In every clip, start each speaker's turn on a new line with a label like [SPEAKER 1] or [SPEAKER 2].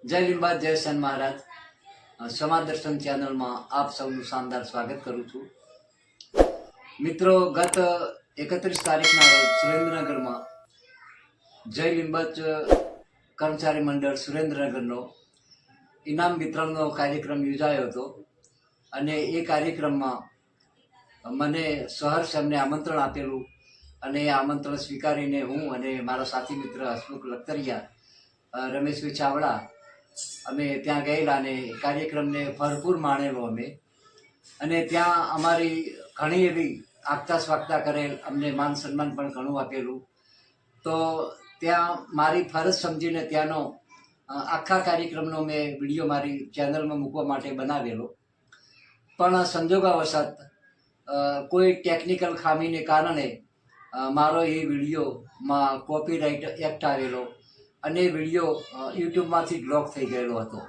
[SPEAKER 1] जय लिंबायत जय सन महाराज। समाज दर्शन चैनल में आप सबનું શાનદાર સ્વાગત કરું છું। મિત્રો, ગત 31 તારીખના રોજ સુરેન્દ્રનગરમાં જય લિંબાયત કર્મચારી મંડળ સુરેન્દ્રનગરનો ઇનામ વિતરણનો કાર્યક્રમ યોજાયો હતો અને એ કાર્યક્રમમાં મને સહર્ષ એમને આમંત્રણ આપેલું અને એ આમંત્રણ સ્વીકારીને હું અને મારા સાથી મિત્ર હસમુખ લખતરિયા, રમેશભાઈ ચાવડા અમે ત્યાં ગયેલા અને કાર્યક્રમને ભરપૂર માણેલો અમે। અને ત્યાં અમારી ઘણી એવી આગતા સ્વાગતા કરેલ, અમને માન સન્માન પણ ઘણું આપેલું। તો ત્યાં મારી ફરજ સમજીને ત્યાંનો આખા કાર્યક્રમનો મેં વિડીયો મારી ચેનલમાં મૂકવા માટે બનાવેલો, પણ સંજોગવશાત કોઈ ટેકનિકલ ખામીને કારણે મારો એ વિડીયોમાં કોપીરાઇટ એક્ટ આવેલો અને વિડીયો યુટ્યુબમાંથી બ્લોક થઈ ગયેલો હતો।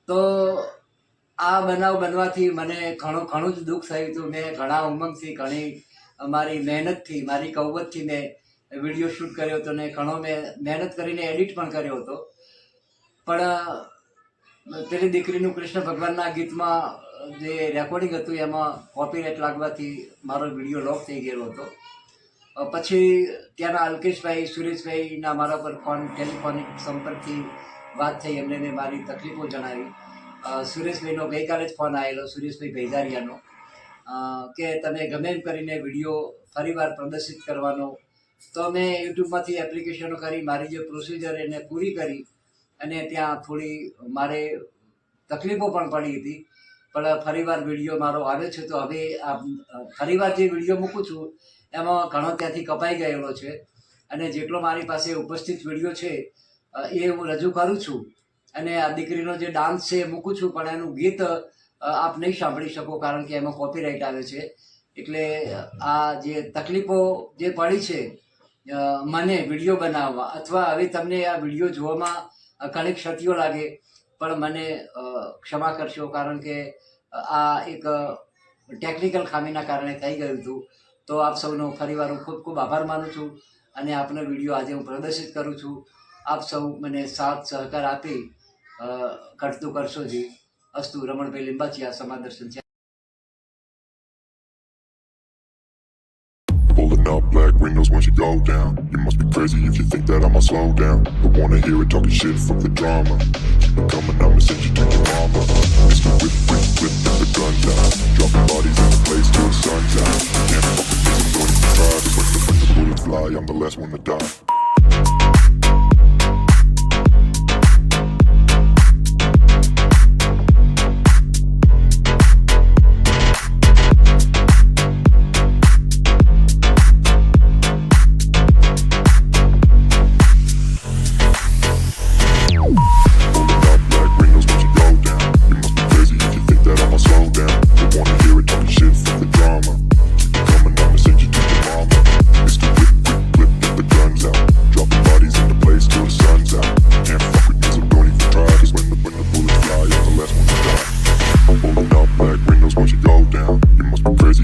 [SPEAKER 1] તો આ બનાવ બનવાથી મને ઘણું જ દુઃખ થયું હતું। મેં ઘણા ઉમંગથી, ઘણી મારી મહેનતથી, મારી કૌવતથી મેં વિડીયો શૂટ કર્યો હતો ને ઘણો મેં મહેનત કરીને એડિટ પણ કર્યો હતો, પણ પેલી દીકરીનું કૃષ્ણ ભગવાનના ગીતમાં જે રેકોર્ડિંગ હતું એમાં કોપીરાઇટ લાગવાથી મારો વિડીયો લોક થઈ ગયેલો હતો। પછી ત્યાંના અલ્કેશભાઈ, સુરેશભાઈના મારા પર ટેલિફોનિક સંપર્કથી વાત થઈ, એમને મેં મારી તકલીફો જણાવી। સુરેશભાઈનો ગઈકાલે જ ફોન આવેલો, સુરેશભાઈ ભૈજારિયાનો, કે તમે ગમે એમ કરીને વિડીયો ફરીવાર પ્રદર્શિત કરવાનો। તો મેં યુટ્યુબમાંથી એપ્લિકેશનો કરી, મારી જે પ્રોસિજર એને પૂરી કરી અને ત્યાં થોડી મારે તકલીફો પણ પડી હતી, પણ ફરીવાર વિડીયો મારો આવે છે। તો હવે આ ફરીવાર જે વિડીયો મૂકું છું એમાં ઘણો ત્યાંથી કપાઈ ગયેલો છે અને જેટલો મારી પાસે ઉપસ્થિત વિડીયો છે એ હું રજૂ કરું છું। અને આ દીકરીનો જે ડાન્સ છે એ મૂકું છું, પણ એનું ગીત આપ નહીં સાંભળી શકો કારણ કે એમાં કોપીરાઇટ આવે છે। એટલે આ જે તકલીફો જે પડી છે મને વિડીયો બનાવવા, અથવા હવે તમને આ વિડીયો જોવામાં ઘણી ક્ષતિઓ લાગે, પણ મને ક્ષમા કરશો કારણ કે આ એક ટેકનિકલ ખામીના કારણે થઈ ગયું હતું। તો આપ સૌનો ફરીવાર હું ખૂબ ખૂબ આભાર માનું છું અને આપનો વિડીયો આજે હું પ્રદર્શિત કરું છું। આપ સૌ મને સાથ સહકાર આપી ઘટતું કરશો જી। અસ્તુ। રમણભાઈ લિંબાચિયા, સમાજ દર્શન।
[SPEAKER 2] Pulling up black windows once you go down. You must be crazy if you think that I'ma slow down. Don't wanna hear it talking shit, fuck the drama. Keep it coming, I'ma send you to your mama. Mr. Whip, whip, whip, get the guns out. Dropping bodies in the place till the sun's out. Can't fuck with me, so don't even try. Cause when the bullets fly, I'm the last one to die.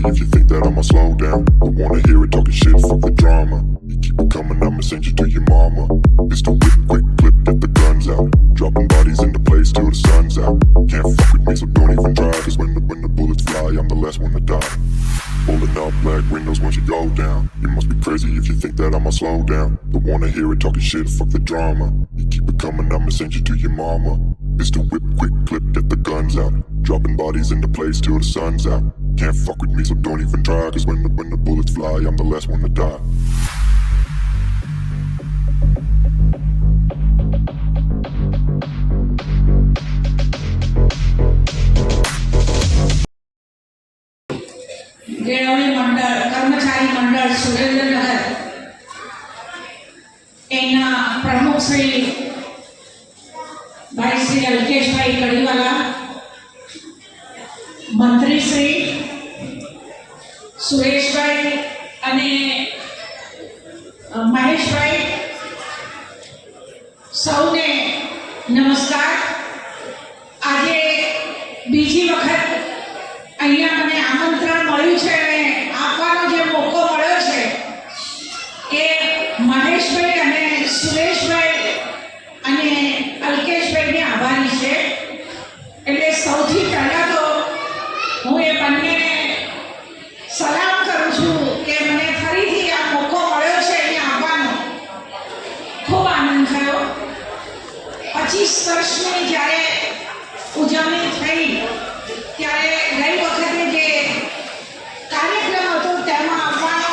[SPEAKER 2] If you think that I'ma slow down, don't wanna hear it talking shit, fuck the drama. You keep it coming, I'ma send you to your mama. Mr. Whip, quick clip, get the guns out. Dropping bodies into place till the sun's out. Can't fuck with me, so don't even try. Cause when the bullets fly, I'm the last one to die. Pulling up black windows once you go down. You must be crazy if you think that I'ma slow down. Don't wanna hear it talking shit, fuck the drama. You keep it coming, I'ma send you to your mama. Mr. Whip, quick clip, get the guns out. Dropping bodies into place till the sun's out. Can't fuck with me, so don't even try. Cause when the bullets fly, I'm the last one to die.
[SPEAKER 3] केळवणी मंडळ, कर्मचारी मंडळ सुरेंद्रनगर एना प्रमुख श्री भाई श्री अल्केश भाई कड़ीवाला, मंत्री श्री सुरेश भाई અને મહેશ ભાઈ, સૌને નમસ્કાર। આજે બીજી વખત અહીંયા મને આમંત્રણ મળ્યું છે અને આપવાનો જે મોકો મળ્યો છે એ મહેશભાઈ અને સુરેશભાઈ અને અલ્કેશભાઈ આનંદ થયો. 25 વર્ષની જ્યારે ઉજવણી થઈ ત્યારે ગઈ વખતે જે કાર્યક્રમ હતો તેમાં આવવાનો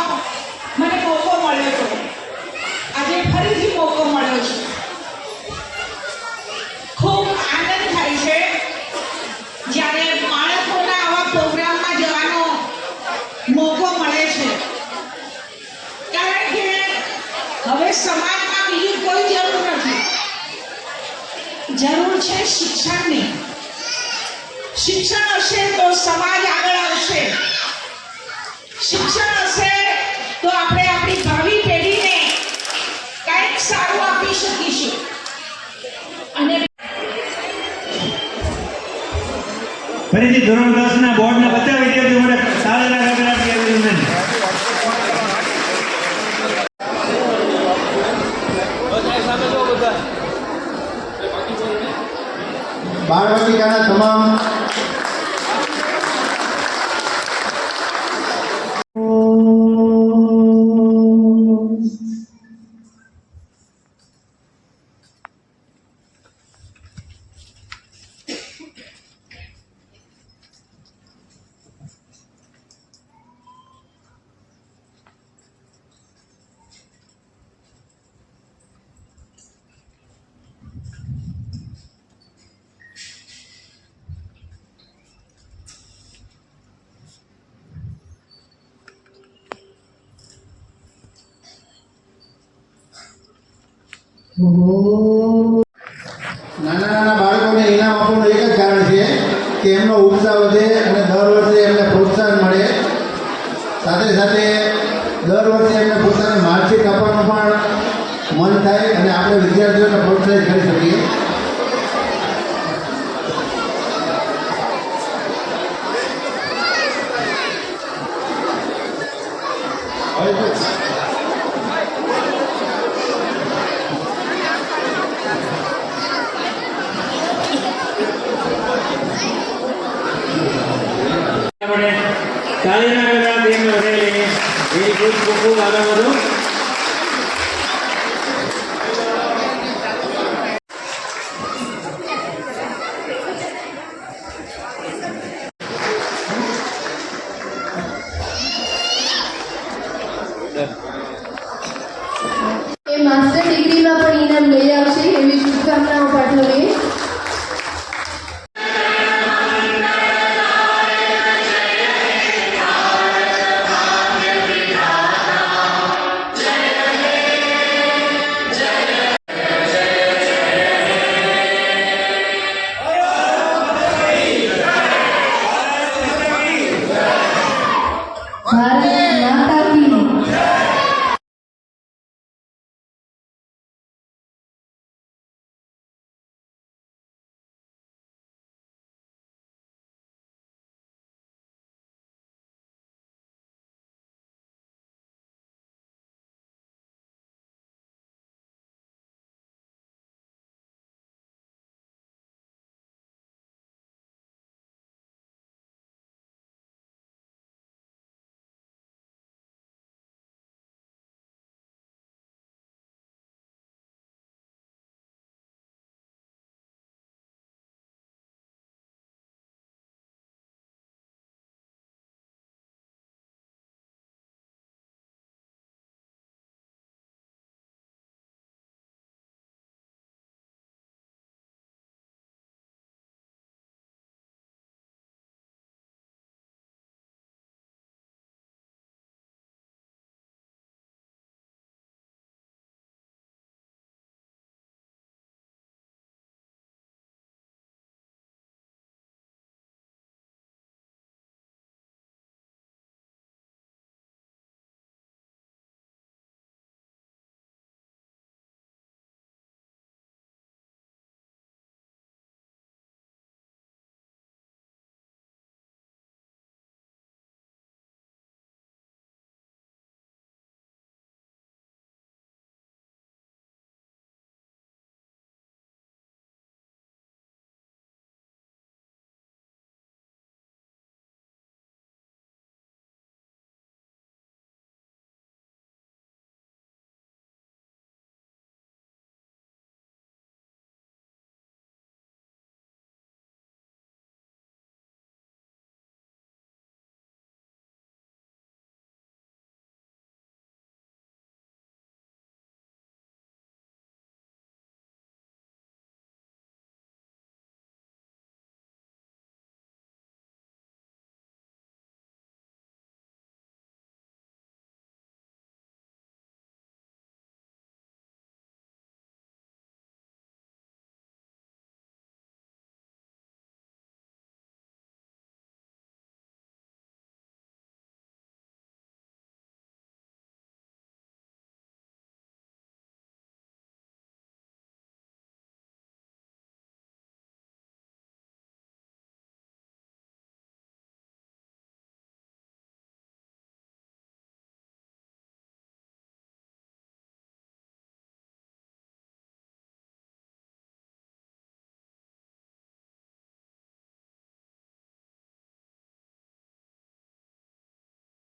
[SPEAKER 3] મને મોકો મળ્યો હતો. આજે ફરીથી મોકો મળ્યો છે. ખૂબ આનંદ થાય છે જ્યારે બાળકોના આવા પ્રોગ્રામમાં જવાનો મોકો મળે છે. કારણ કે હવે સમાજમાં બીજું કોઈ જરૂર નથી. જરૂર છે શિક્ષણની. શિક્ષણ હશે તો સમાજ આગળ આવશે. શિક્ષણ હશે તો આપણે આપણી ભાવિ પેઢીને કંઈક સારું આપી શકીશું. અને
[SPEAKER 4] ફરીથી ધોરણ 10 ના બોર્ડના બધા વિદ્યાર્થીઓ માટે તાળીના ગગડાટથી અભિનંદન.
[SPEAKER 5] બાળવાટિકાના તમામ નાના બાળકોને ઇનામ આપવાનું એક જ કારણ છે કે એમનો ઉત્સાહ વધે અને દર વર્ષે એમને પ્રોત્સાહન મળે. સાથે સાથે દર વર્ષે એમને પોતાને માર્કશીટ આપવાનું પણ મન થાય અને આપણે વિદ્યાર્થીઓને પ્રોત્સાહિત કરી શકીએ.
[SPEAKER 4] તાળીના ગગડાટથી એમને વધાવી લઈએ. Very good. ખૂબ ખૂબ આગળ વધો.
[SPEAKER 6] A master